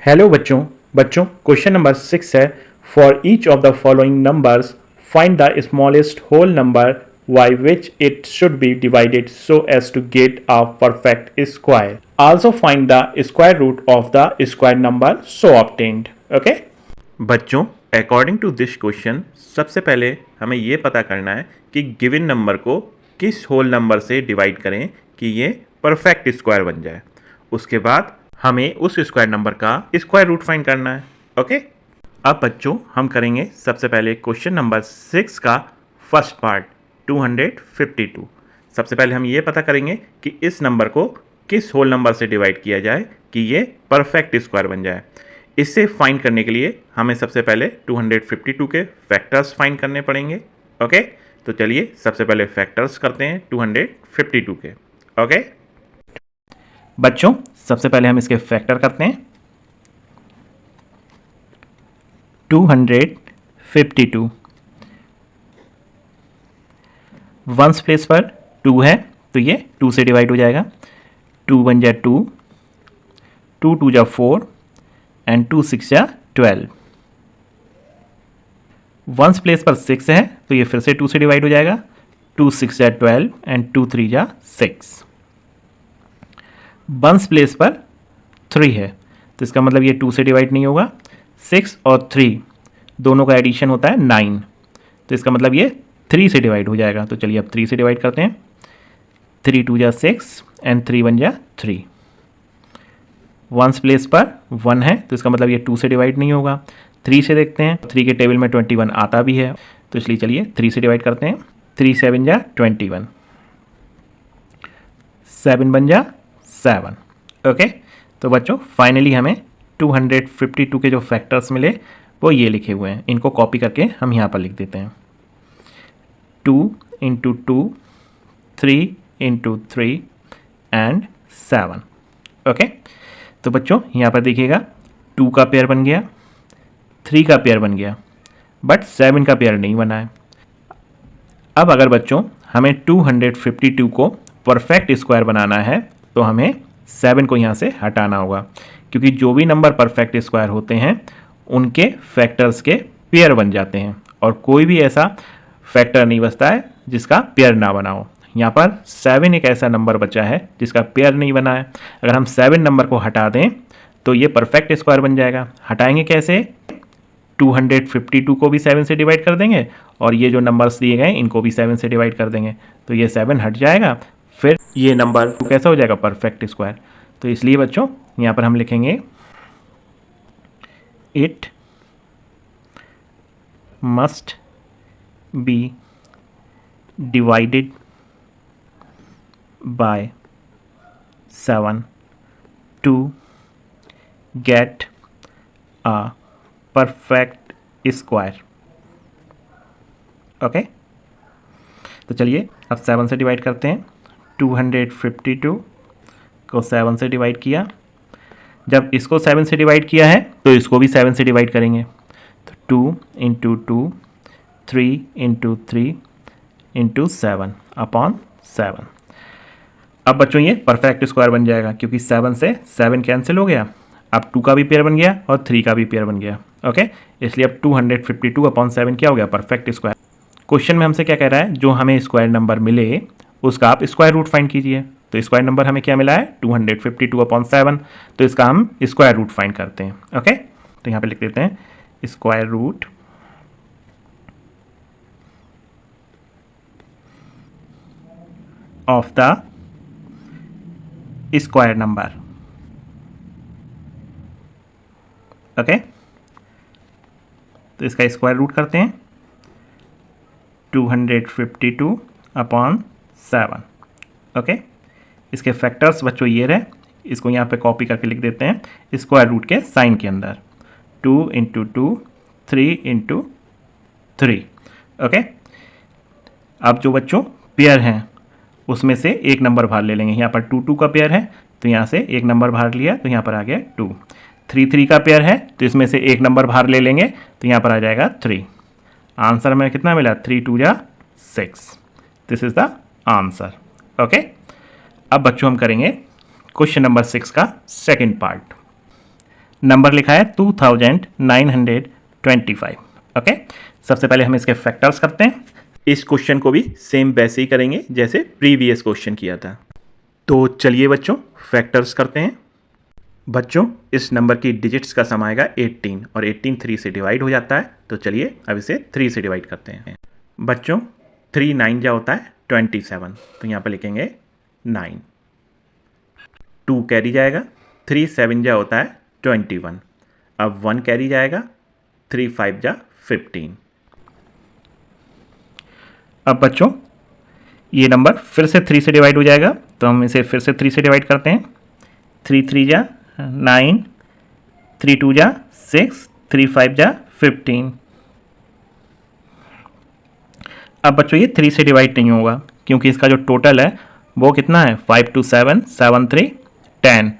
Hello बच्चों बच्चों question number 6 है। For each of the following numbers find the smallest whole number by which it should be divided so as to get a perfect square. Also find the square root of the square number so obtained. Okay बच्चों, according to this question सबसे पहले हमें ये पता करना है कि given number को किस होल नंबर से डिवाइड करें कि ये परफेक्ट स्क्वायर बन जाए। उसके बाद हमें उस स्क्वायर नंबर का स्क्वायर रूट फाइंड करना है। ओके, अब बच्चों हम करेंगे सबसे पहले क्वेश्चन नंबर 6 का फर्स्ट पार्ट 252। सबसे पहले हम ये पता करेंगे कि इस नंबर को किस होल नंबर से डिवाइड किया जाए कि ये परफेक्ट स्क्वायर बन जाए। इससे फाइंड करने के लिए हमें सबसे पहले 252 के फैक्टर्स फाइंड करने पड़ेंगे। ओके, तो चलिए सबसे पहले फैक्टर्स करते हैं 252 के। ओके बच्चों, सबसे पहले हम इसके फैक्टर करते हैं 252। वंस प्लेस पर 2 है तो ये 2 से डिवाइड हो जाएगा। 2 1 जा 2, 2 2 जा 4 एंड 2 6 जा 12। वंस प्लेस पर 6 है तो ये फिर से 2 से डिवाइड हो जाएगा। 2 6 जा 12 एंड 2 3 जा 6। वंस प्लेस पर 3 है तो इसका मतलब ये 2 से डिवाइड नहीं होगा। 6 और 3 दोनों का एडिशन होता है 9, तो इसका मतलब ये 3 से डिवाइड हो जाएगा। तो चलिए अब 3 से डिवाइड करते हैं। 3 2 जा 6 एंड 3 1 जा 3। वंस प्लेस पर 1 है तो इसका मतलब ये 2 से डिवाइड नहीं होगा। 3 से देखते हैं, 3 के टेबल में 21 आता भी है, तो इसलिए चलिए 3 से डिवाइड करते हैं। 3 7 जा 21, 7 बन जा 7। ओके, तो बच्चों फाइनली हमें 252 के जो फैक्टर्स मिले वो ये लिखे हुए हैं। इनको कॉपी करके हम यहाँ पर लिख देते हैं। 2 इंटू 2, 3 इंटू 3 एंड 7। ओके, तो बच्चों यहाँ पर देखिएगा 2 का पेयर बन गया, 3 का पेयर बन गया, बट 7 का पेयर नहीं बना है। अब अगर बच्चों हमें 252 को परफेक्ट स्क्वायर बनाना है तो हमें 7 को यहाँ से हटाना होगा, क्योंकि जो भी नंबर परफेक्ट स्क्वायर होते हैं उनके फैक्टर्स के पेयर बन जाते हैं और कोई भी ऐसा फैक्टर नहीं बचता है जिसका पेयर ना बना हो। यहाँ पर 7 एक ऐसा नंबर बचा है जिसका पेयर नहीं बना है। अगर हम 7 नंबर को हटा दें तो ये परफेक्ट स्क्वायर बन जाएगा। हटाएंगे कैसे? 252 को भी 7 से डिवाइड कर देंगे और ये जो नंबर्स दिए गए इनको भी 7 से डिवाइड कर देंगे, तो ये 7 हट जाएगा, फिर ये नंबर कैसा हो जाएगा? Perfect square. तो इसलिए बच्चों यहाँ पर हम लिखेंगे it must be divided by 7 to get a perfect square. Okay, तो चलिए अब 7 से डिवाइड करते हैं। 252 को 7 से डिवाइड किया, जब इसको 7 से डिवाइड किया है तो इसको भी 7 से डिवाइड करेंगे। तो 2 इंटू 2, 3 इंटू 3 इंटू 7 अपॉन 7। अब बच्चों ये परफेक्ट स्क्वायर बन जाएगा क्योंकि 7 से 7 कैंसिल हो गया। अब 2 का भी पेयर बन गया और 3 का भी पेयर बन गया। ओके, इसलिए अब 252 अपॉन 7 क्या हो गया? Perfect square. क्वेश्चन में हमसे क्या कह रहा है? जो हमें स्क्वायर नंबर मिले उसका आप स्क्वायर रूट फाइंड कीजिए। तो स्क्वायर नंबर हमें क्या मिला है? 252 अपॉन 7, तो इसका हम स्क्वायर रूट फाइंड करते हैं। ओके, तो यहाँ पे लिख देते हैं square root of the square number. Okay, तो इसका स्क्वायर रूट करते हैं 252 अपॉन 7। ओके, इसके फैक्टर्स बच्चों ये रहे, इसको यहाँ पे कॉपी करके लिख देते हैं स्क्वायर रूट के साइन के अंदर। 2 इंटू 2, 3 इंटू 3। ओके, अब जो बच्चों पेयर हैं उसमें से एक नंबर बाहर ले लेंगे। यहाँ पर 2 2 का पेयर है तो यहाँ से एक नंबर बाहर लिया तो यहाँ पर आ गया 2। 3 3 का पेयर है तो इसमें से एक नंबर बाहर ले लेंगे तो यहाँ पर आ जाएगा 3। आंसर में कितना मिला? 3 2 जा 6। This is the answer. Okay, अब बच्चों हम करेंगे क्वेश्चन नंबर 6 का सेकंड पार्ट। नंबर लिखा है 2925। ओके, सबसे पहले हम इसके फैक्टर्स करते हैं। इस क्वेश्चन को भी सेम वैसे ही करेंगे जैसे प्रीवियस क्वेश्चन किया था। तो चलिए बच्चों फैक्टर्स करते हैं। बच्चों इस नंबर की डिजिट्स का सम आएगा 18 और 18 3 से डिवाइड हो जाता है। तो चलिए अब इसे 3 से डिवाइड करते हैं। बच्चों 3 9 जा होता है 27, तो यहाँ पर लिखेंगे 9। 2 कैरी जाएगा, 3 7 जा होता है 21। अब 1 कैरी जाएगा, 3 5 जा 15। अब बच्चों ये नंबर फिर से 3 से डिवाइड हो जाएगा, तो हम इसे फिर से 3 से डिवाइड करते हैं। 3 3 जा 9, 3 2 जा 6, 3 5 जा 15। अब बच्चों ये 3 से डिवाइड नहीं होगा क्योंकि इसका जो टोटल है वो कितना है 5 2 7 7 3 10,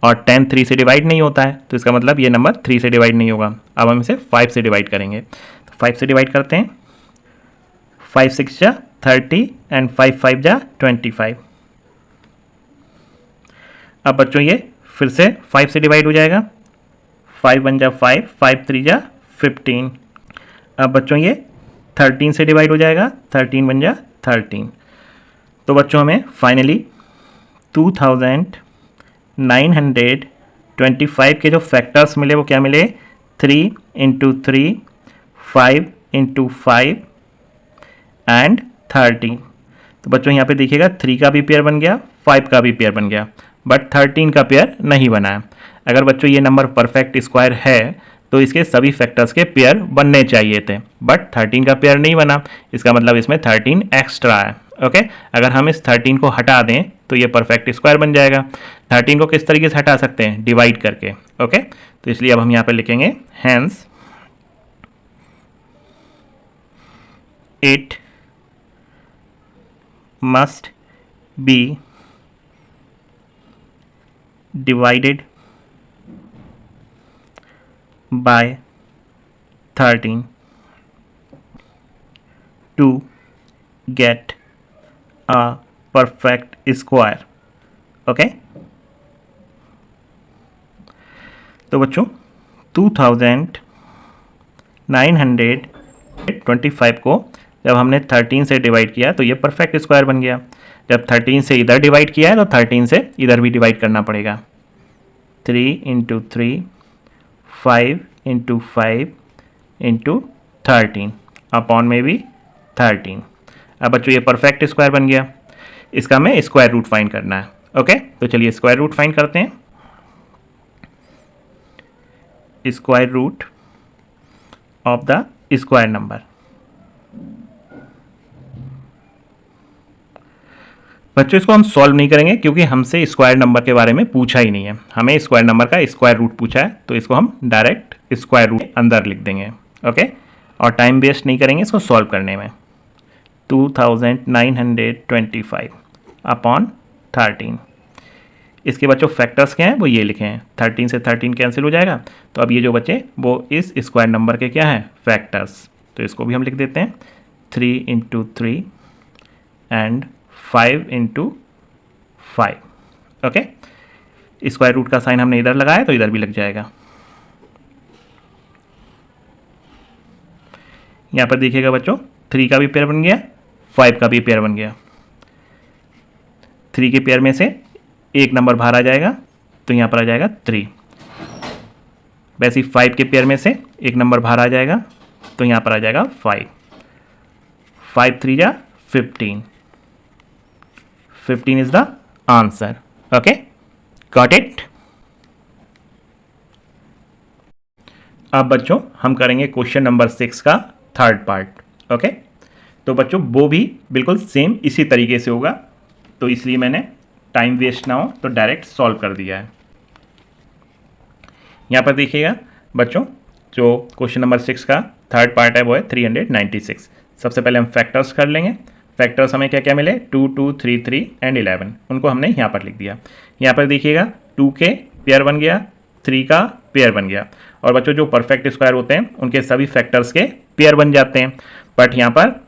और 10 3 से डिवाइड नहीं होता है, तो इसका मतलब ये नंबर 3 से डिवाइड नहीं होगा। अब हम इसे 5 से डिवाइड करेंगे, तो 5 से डिवाइड करते हैं। 5 6 जा 30 एंड 5 5 जा 25। अब बच्चों ये फिर से 5 से डिवाइड हो जाएगा। 5 1 जा 5, 5 3 जा 15। अब बच्चों ये 13 से डिवाइड हो जाएगा। 13 1 जा 13। तो बच्चों हमें फाइनली 2925 के जो फैक्टर्स मिले वो क्या मिले, 3 × 3, 5 × 5 एंड 13। तो बच्चों यहाँ पे देखिएगा 3 का भी पेयर बन गया, 5 का भी पेयर बन गया, बट 13 का पेयर नहीं बना है। अगर बच्चों ये नंबर परफेक्ट स्क्वायर है तो इसके सभी फैक्टर्स के पेयर बनने चाहिए थे, बट 13 का पेयर नहीं बना। इसका मतलब इसमें 13 एक्स्ट्रा है। ओके, अगर हम इस 13 को हटा दें तो ये परफेक्ट स्क्वायर बन जाएगा। 13 को किस तरीके से हटा सकते हैं, डिवाइड करके। ओके, तो इसलिए अब हम यहाँ पे लिखेंगे hence it must be divided by 13 to get a perfect square. Okay, तो बच्चों 2925 को जब हमने 13 से डिवाइड किया तो ये परफेक्ट स्क्वायर बन गया। जब 13 से इधर डिवाइड किया है तो 13 से इधर भी डिवाइड करना पड़ेगा। 3 × 3, 5 × 5 × 13 अपॉन में भी 13। अब बच्चों ये परफेक्ट स्क्वायर बन गया। इसका हमें स्क्वायर रूट फाइंड करना है। ओके, तो चलिए स्क्वायर रूट फाइंड करते हैं। Square root of the square number. बच्चों इसको हम सॉल्व नहीं करेंगे क्योंकि हमसे स्क्वायर नंबर के बारे में पूछा ही नहीं है। हमें स्क्वायर नंबर का स्क्वायर रूट पूछा है, तो इसको हम डायरेक्ट स्क्वायर रूट अंदर लिख देंगे। ओके, और टाइम वेस्ट नहीं करेंगे इसको सॉल्व करने में। 2925 अपॉन 13। इसके बच्चों फैक्टर्स क्या हैं वो ये लिखे हैं। 13 से 13 कैंसिल हो जाएगा, तो अब ये जो बचे वो इस स्क्वायर नंबर के क्या हैं, फैक्टर्स। तो इसको भी हम लिख देते हैं 3 × 3 एंड 5 × 5। ओके, स्क्वायर रूट का साइन हमने इधर लगाया तो इधर भी लग जाएगा। यहाँ पर देखिएगा बच्चों 3 का भी पेयर बन गया, 5 का भी पेयर बन गया। 3 के पेयर में से एक नंबर बाहर आ जाएगा तो यहाँ पर आ जाएगा 3। वैसे ही 5 के पेयर में से एक नंबर बाहर आ जाएगा तो यहाँ पर आ जाएगा 5। 5 3 जा 15। 15 is the answer. Okay, got it? अब बच्चों हम करेंगे क्वेश्चन नंबर 6 का थर्ड पार्ट। ओके, तो बच्चों वो भी बिल्कुल सेम इसी तरीके से होगा, तो इसलिए मैंने टाइम वेस्ट ना हो तो डायरेक्ट सॉल्व कर दिया है। यहाँ पर देखिएगा बच्चों, जो क्वेश्चन नंबर 6 का थर्ड पार्ट है वो है 396। सबसे पहले हम फैक्टर्स कर लेंगे। फैक्टर्स हमें क्या क्या मिले, 2 2 3 3 एंड 11, उनको हमने यहाँ पर लिख दिया। यहाँ पर देखिएगा 2 के पेयर बन गया, 3 का पेयर बन गया। और बच्चों जो परफेक्ट स्क्वायर होते हैं उनके सभी फैक्टर्स के पेयर बन जाते हैं, बट यहाँ पर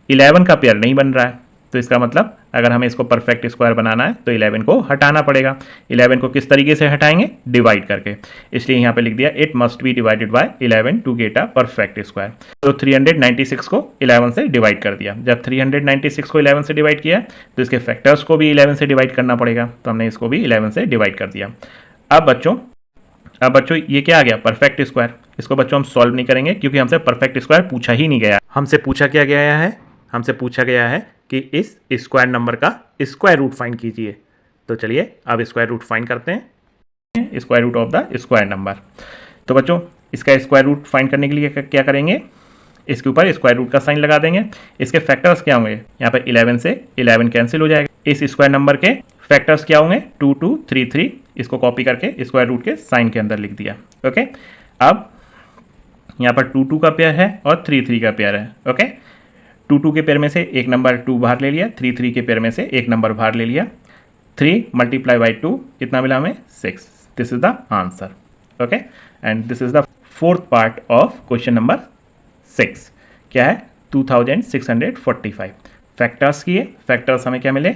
11 का पेयर नहीं बन रहा है, तो इसका मतलब अगर हमें इसको परफेक्ट स्क्वायर बनाना है तो 11 को हटाना पड़ेगा। 11 को किस तरीके से हटाएंगे? डिवाइड करके। इसलिए यहाँ पे लिख दिया it must be divided by 11 to get a perfect square. तो 396 को 11 से डिवाइड कर दिया। जब 396 को 11 से डिवाइड किया तो इसके फैक्टर्स को भी 11 से डिवाइड करना पड़ेगा, तो हमने इसको भी 11 से डिवाइड कर दिया। अब बच्चों ये क्या आ गया? Perfect square. इसको बच्चों हम सॉल्व नहीं करेंगे क्योंकि हमसे परफेक्ट स्क्वायर पूछा ही नहीं गया। हमसे पूछा क्या गया है? हमसे पूछा गया है कि इस स्क्वायर नंबर का स्क्वायर रूट फाइंड कीजिए। तो चलिए अब स्क्वायर रूट फाइंड करते हैं, square root of the square number. तो बच्चों इसका स्क्वायर रूट फाइंड करने के लिए क्या करेंगे? इसके ऊपर स्क्वायर रूट का साइन लगा देंगे। इसके फैक्टर्स क्या होंगे? यहाँ पर 11 से 11 कैंसिल हो जाएगा। इस स्क्वायर नंबर के फैक्टर्स क्या होंगे? 2 2 3 3। इसको कॉपी करके स्क्वायर रूट के साइन के अंदर लिख दिया। ओके, अब यहाँ पर 2 2 का पेयर है और 3 3 का पेयर है। ओके, 2 2 के पेयर में से एक नंबर 2 बाहर ले लिया, 3 3 के पेयर में से एक नंबर बाहर ले लिया। 3 मल्टीप्लाई बाई 2 कितना मिला हमें? 6। This is the answer. Okay, and this is the fourth part of question number 6। क्या है? 2645। फैक्टर्स किए, फैक्टर्स हमें क्या मिले?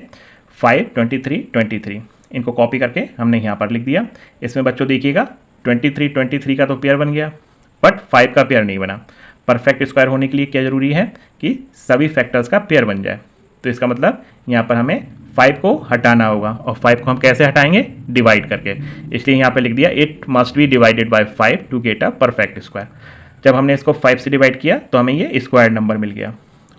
5 23 23। इनको कॉपी करके हमने यहाँ पर लिख दिया। इसमें बच्चों देखिएगा 23 23 का तो पेयर बन गया बट 5 का पेयर नहीं बना। परफेक्ट स्क्वायर होने के लिए क्या जरूरी है? कि सभी फैक्टर्स का पेयर बन जाए। तो इसका मतलब यहाँ पर हमें 5 को हटाना होगा, और 5 को हम कैसे हटाएंगे? डिवाइड करके। इसलिए यहाँ पे लिख दिया it must be divided by 5 to get a perfect square. जब हमने इसको 5 से डिवाइड किया तो हमें ये स्क्वायर नंबर मिल गया,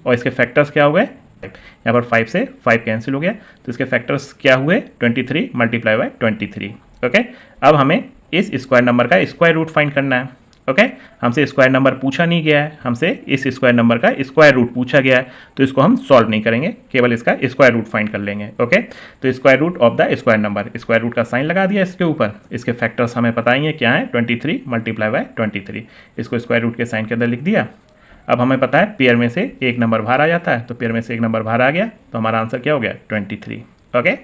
और इसके फैक्टर्स क्या हो गए? यहाँ पर 5 से 5 कैंसिल हो गया, तो इसके फैक्टर्स क्या हुए? 23 मल्टीप्लाई बाय 23। ओके, अब हमें इस स्क्वायर नंबर का स्क्वायर रूट फाइंड करना है। ओके, हमसे स्क्वायर नंबर पूछा नहीं गया है, हमसे इस स्क्वायर नंबर का स्क्वायर रूट पूछा गया है, तो इसको हम सॉल्व नहीं करेंगे, केवल इसका स्क्वायर रूट फाइंड कर लेंगे। ओके, तो square root of the square number, square root का साइन लगा दिया इसके ऊपर। इसके फैक्टर्स हमें पता ही है क्या है? 23 मल्टीप्लाई बाय 23। इसको स्क्वायर रूट के साइन के अंदर लिख दिया। अब हमें पता है पेयर में से एक नंबर बाहर आ जाता है, तो पेयर में से एक नंबर बाहर आ गया, तो हमारा आंसर क्या हो गया? 23। ओके,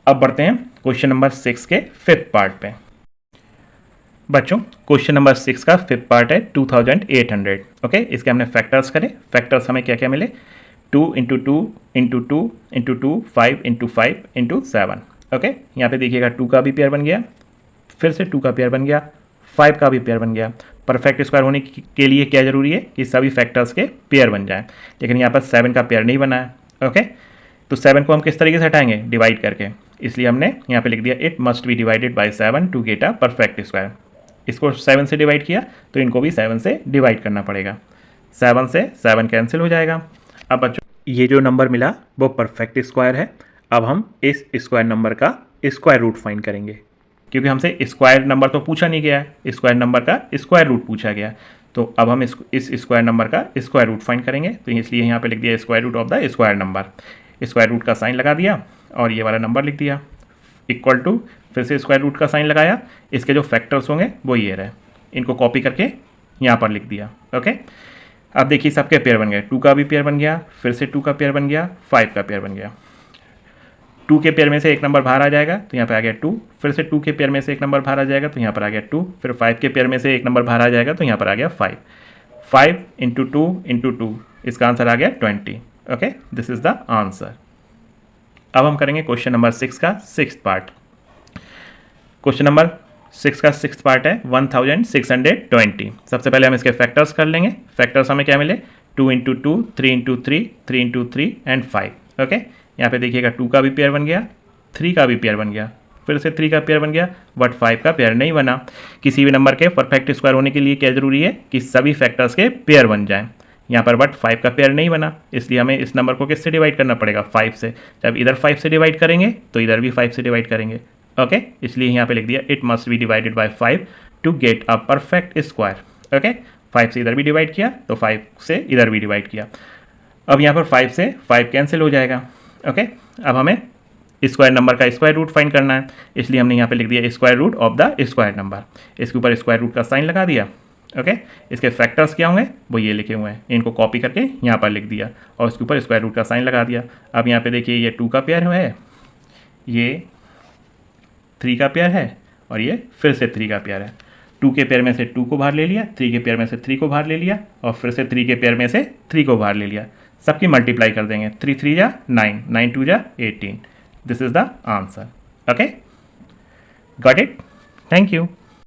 अब बढ़ते हैं क्वेश्चन नंबर 6 के फिफ्थ पार्ट पे। बच्चों क्वेश्चन नंबर 6 का फिफ्थ पार्ट है 2800। ओके, इसके हमने फैक्टर्स करें। फैक्टर्स हमें क्या क्या मिले? 2 × 2 × 2 × 2 5 × 5 × 7। ओके, यहाँ पे देखिएगा 2 का भी पेयर बन गया, फिर से 2 का पेयर बन गया, 5 का भी पेयर बन गया। परफेक्ट स्क्वायर होने के लिए क्या जरूरी है? कि सभी फैक्टर्स के पेयर बन जाए, लेकिन यहाँ पर 7 का पेयर नहीं बना है। ओके, तो 7 को हम किस तरीके से हटाएंगे? डिवाइड करके। इसलिए हमने यहाँ पे लिख दिया it must be divided by 7 to get a perfect square. इसको 7 से डिवाइड किया तो इनको भी 7 से डिवाइड करना पड़ेगा। 7 से 7 कैंसिल हो जाएगा। अब बच्चों ये जो नंबर मिला वो परफेक्ट स्क्वायर है। अब हम इस स्क्वायर नंबर का स्क्वायर रूट फाइंड करेंगे, क्योंकि हमसे स्क्वायर नंबर तो पूछा नहीं गया है, स्क्वायर नंबर का स्क्वायर रूट पूछा गया। तो अब हम इस स्क्वायर नंबर का स्क्वायर रूट फाइंड करेंगे। तो इसलिए यहाँ पे लिख दिया square root of the square number. Square root का साइन लगा दिया और ये वाला नंबर लिख दिया, इक्वल टू, फिर से स्क्वायर रूट का साइन लगाया। इसके जो फैक्टर्स होंगे वो ये रहे, इनको कॉपी करके यहाँ पर लिख दिया। ओके, अब देखिए सबके पेयर बन गए। 2 का भी पेयर बन गया, फिर से 2 का पेयर बन गया, 5 का पेयर बन गया। 2 के पेयर में से एक नंबर बाहर आ जाएगा, तो यहाँ पर आ गया 2। फिर से 2 के पेयर में से एक नंबर बाहर आ जाएगा, तो यहाँ पर आ गया 2। फिर 5 के पेयर में से एक नंबर बाहर आ जाएगा, तो यहाँ पर आ गया 5। 5 × 2 × 2, इसका आंसर आ गया 20। Okay, this is the answer. अब हम करेंगे क्वेश्चन नंबर 6 का 6th पार्ट। क्वेश्चन नंबर 6 का 6th पार्ट है 1620। सबसे पहले हम इसके फैक्टर्स कर लेंगे। फैक्टर्स हमें क्या मिले? 2 × 2, 3 × 3, 3 × 3 एंड 5। ओके, यहाँ पे देखिएगा 2 का भी पेयर बन गया, 3 का भी पेयर बन गया, फिर से 3 का पेयर बन गया, बट 5 का पेयर नहीं बना। किसी भी नंबर के परफेक्ट स्क्वायर होने के लिए क्या जरूरी है? कि सभी फैक्टर्स के पेयर बन जाएं। यहाँ पर बट 5 का पेयर नहीं बना, इसलिए हमें इस नंबर को किससे डिवाइड करना पड़ेगा? 5 से। जब इधर 5 से डिवाइड करेंगे तो इधर भी 5 से डिवाइड करेंगे। ओके, इसलिए यहाँ पे लिख दिया it must be divided by 5 to get a perfect square. Okay, 5 से इधर भी डिवाइड किया तो 5 से इधर भी डिवाइड किया। अब यहाँ पर 5 से 5 कैंसिल हो जाएगा। ओके, अब हमें स्क्वायर नंबर का स्क्वायर रूट फाइंड करना है, इसलिए हमने यहाँ पे लिख दिया square root of the square number. इसके ऊपर स्क्वायर रूट का साइन लगा दिया। ओके, इसके फैक्टर्स क्या होंगे? वो ये लिखे हुए हैं, इनको कॉपी करके यहाँ पर लिख दिया और इसके ऊपर स्क्वायर रूट का साइन लगा दिया। अब यहाँ पे देखिए ये 2 का पेयर है, ये 3 का पेयर है, और ये फिर से 3 का पेयर है। 2 के पेयर में से 2 को बाहर ले लिया, 3 के पेयर में से 3 को बाहर ले लिया, और फिर से 3 के पेयर में से 3 को बाहर ले लिया। सबकी मल्टीप्लाई कर देंगे, 3 3 जा 9, 9 2 जा 18. This is the answer. Okay, got it? Thank you.